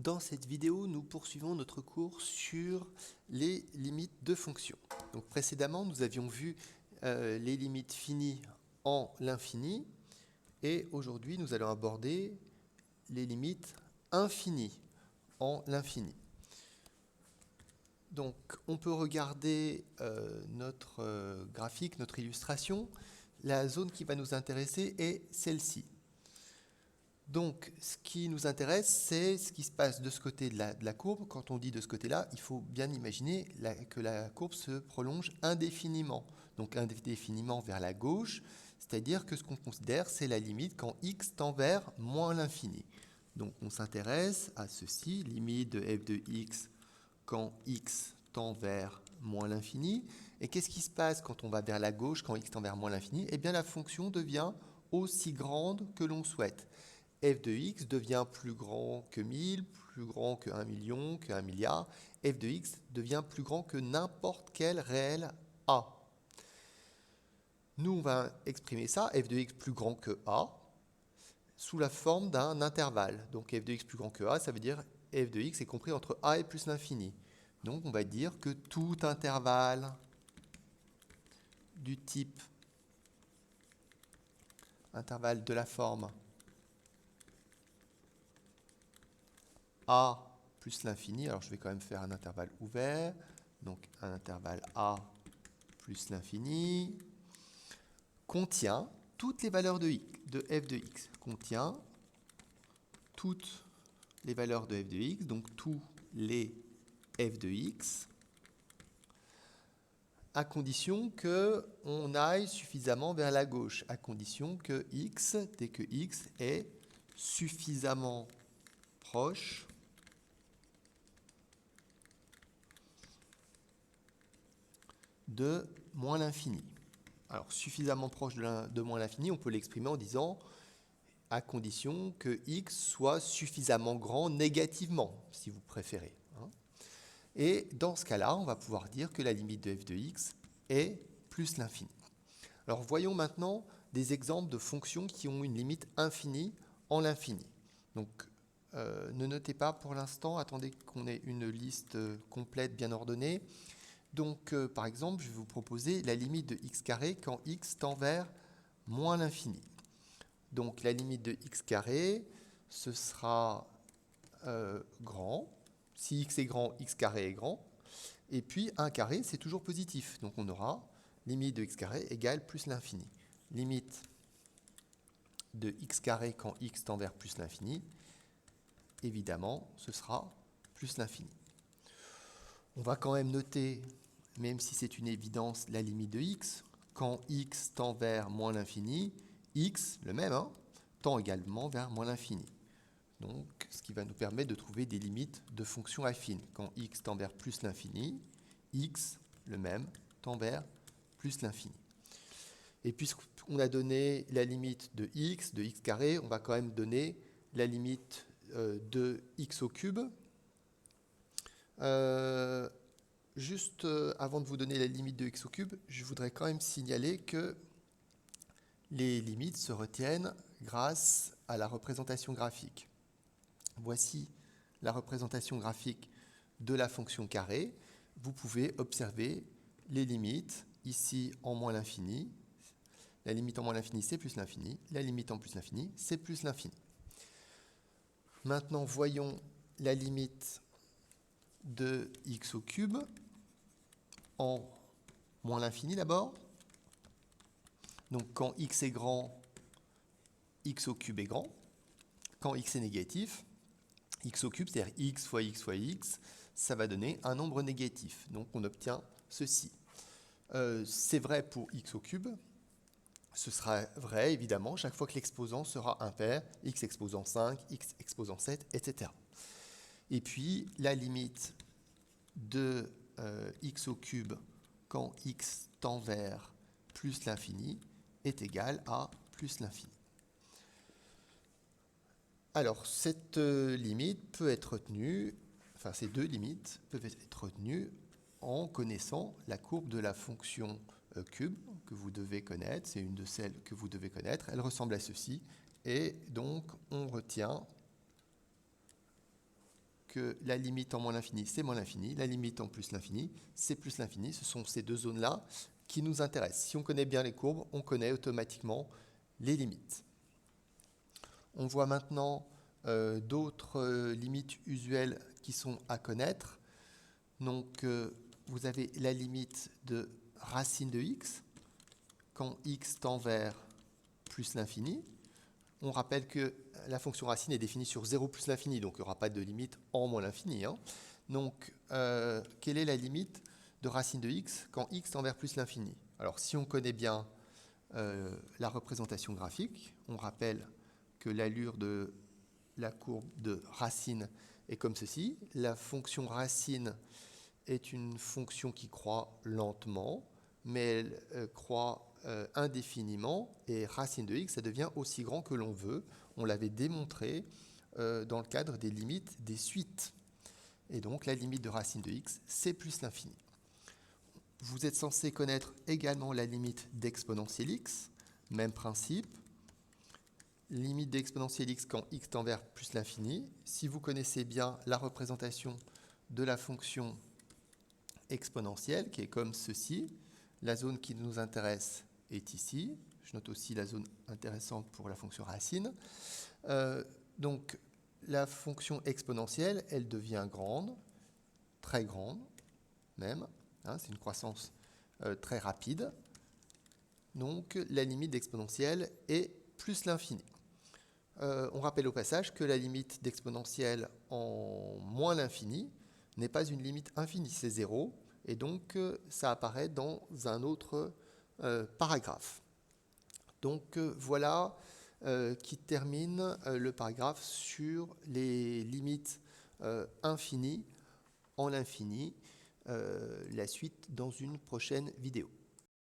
Dans cette vidéo, nous poursuivons notre cours sur les limites de fonctions. Donc, précédemment, nous avions vu les limites finies en l'infini et aujourd'hui, nous allons aborder les limites infinies en l'infini. Donc, on peut regarder notre graphique, notre illustration. La zone qui va nous intéresser est celle-ci. Donc, ce qui nous intéresse, c'est ce qui se passe de ce côté de la courbe. Quand on dit de ce côté-là, il faut bien imaginer que la courbe se prolonge indéfiniment. Donc, indéfiniment vers la gauche, c'est-à-dire que ce qu'on considère, c'est la limite quand x tend vers moins l'infini. Donc, on s'intéresse à ceci, limite de f de x quand x tend vers moins l'infini. Et qu'est-ce qui se passe quand on va vers la gauche, quand x tend vers moins l'infini? Eh bien, la fonction devient aussi grande que l'on souhaite. F de x devient plus grand que 1000, plus grand que 1 million, que 1 milliard. F de x devient plus grand que n'importe quel réel a. Nous, on va exprimer ça, f de x plus grand que a, sous la forme d'un intervalle. Donc f de x plus grand que a, ça veut dire f de x est compris entre a et plus l'infini. Donc on va dire que tout intervalle du type intervalle de la forme a plus l'infini, alors je vais quand même faire un intervalle ouvert, donc un intervalle a plus l'infini, contient toutes les valeurs de f de x, contient toutes les valeurs de f de x, donc tous les f de x, à condition qu'on aille suffisamment vers la gauche, à condition que x, dès que x est suffisamment proche de moins l'infini. Alors, suffisamment proche de moins l'infini, on peut l'exprimer en disant à condition que x soit suffisamment grand négativement, si vous préférez. Et dans ce cas-là, on va pouvoir dire que la limite de f de x est plus l'infini. Alors, voyons maintenant des exemples de fonctions qui ont une limite infinie en l'infini. Donc, ne notez pas pour l'instant, attendez qu'on ait une liste complète, bien ordonnée. Donc, par exemple, je vais vous proposer la limite de x carré quand x tend vers moins l'infini. Donc, la limite de x carré, ce sera grand. Si x est grand, x carré est grand. Et puis, 1 carré, c'est toujours positif. Donc, on aura limite de x carré égale plus l'infini. Limite de x carré quand x tend vers plus l'infini, évidemment, ce sera plus l'infini. On va quand même noter, même si c'est une évidence, la limite de x. Quand x tend vers moins l'infini, x, le même, tend également vers moins l'infini. Donc, ce qui va nous permettre de trouver des limites de fonctions affines. Quand x tend vers plus l'infini, x, le même, tend vers plus l'infini. Et puisqu'on a donné la limite de x carré, on va quand même donner la limite de x au cube. Juste avant de vous donner la limite de x au cube, je voudrais quand même signaler que les limites se retiennent grâce à la représentation graphique. Voici la représentation graphique de la fonction carré. Vous pouvez observer les limites ici en moins l'infini. La limite en moins l'infini, c'est plus l'infini. La limite en plus l'infini, c'est plus l'infini. Maintenant, voyons la limite de x au cube en moins l'infini d'abord. Donc quand x est grand, x au cube est grand. Quand x est négatif, x au cube, c'est-à-dire x fois x fois x, ça va donner un nombre négatif. Donc on obtient ceci. C'est vrai pour x au cube. Ce sera vrai, évidemment, chaque fois que l'exposant sera impair, x exposant 5, x exposant 7, etc. Et puis, la limite de x au cube quand x tend vers plus l'infini est égale à plus l'infini. Alors, cette limite peut être retenue, enfin ces deux limites peuvent être retenues en connaissant la courbe de la fonction cube que vous devez connaître. C'est une de celles que vous devez connaître. Elle ressemble à ceci. Et donc, on retient que la limite en moins l'infini, c'est moins l'infini, la limite en plus l'infini, c'est plus l'infini. Ce sont ces deux zones-là qui nous intéressent. Si on connaît bien les courbes, on connaît automatiquement les limites. On voit maintenant d'autres limites usuelles qui sont à connaître. Donc, vous avez la limite de racine de x, quand x tend vers plus l'infini. On rappelle que la fonction racine est définie sur 0 plus l'infini, donc il n'y aura pas de limite en moins l'infini. Hein. Donc, quelle est la limite de racine de x quand x tend vers plus l'infini? Alors, si on connaît bien la représentation graphique, on rappelle que l'allure de la courbe de racine est comme ceci. La fonction racine est une fonction qui croît lentement, mais elle croît indéfiniment, et racine de x, ça devient aussi grand que l'on veut. On l'avait démontré dans le cadre des limites des suites. Et donc la limite de racine de x, c'est plus l'infini. Vous êtes censé connaître également la limite d'exponentielle x, même principe. Limite d'exponentielle x quand x tend vers plus l'infini. Si vous connaissez bien la représentation de la fonction exponentielle, qui est comme ceci, la zone qui nous intéresse est ici. Je note aussi la zone intéressante pour la fonction racine. Donc, la fonction exponentielle, elle devient grande, très grande même. Hein, c'est une croissance très rapide. Donc, la limite d'exponentielle est plus l'infini. On rappelle au passage que la limite d'exponentielle en moins l'infini n'est pas une limite infinie, c'est 0. Et donc, ça apparaît dans un autre paragraphe. Donc, voilà qui termine le paragraphe sur les limites infinies en l'infini. La suite dans une prochaine vidéo.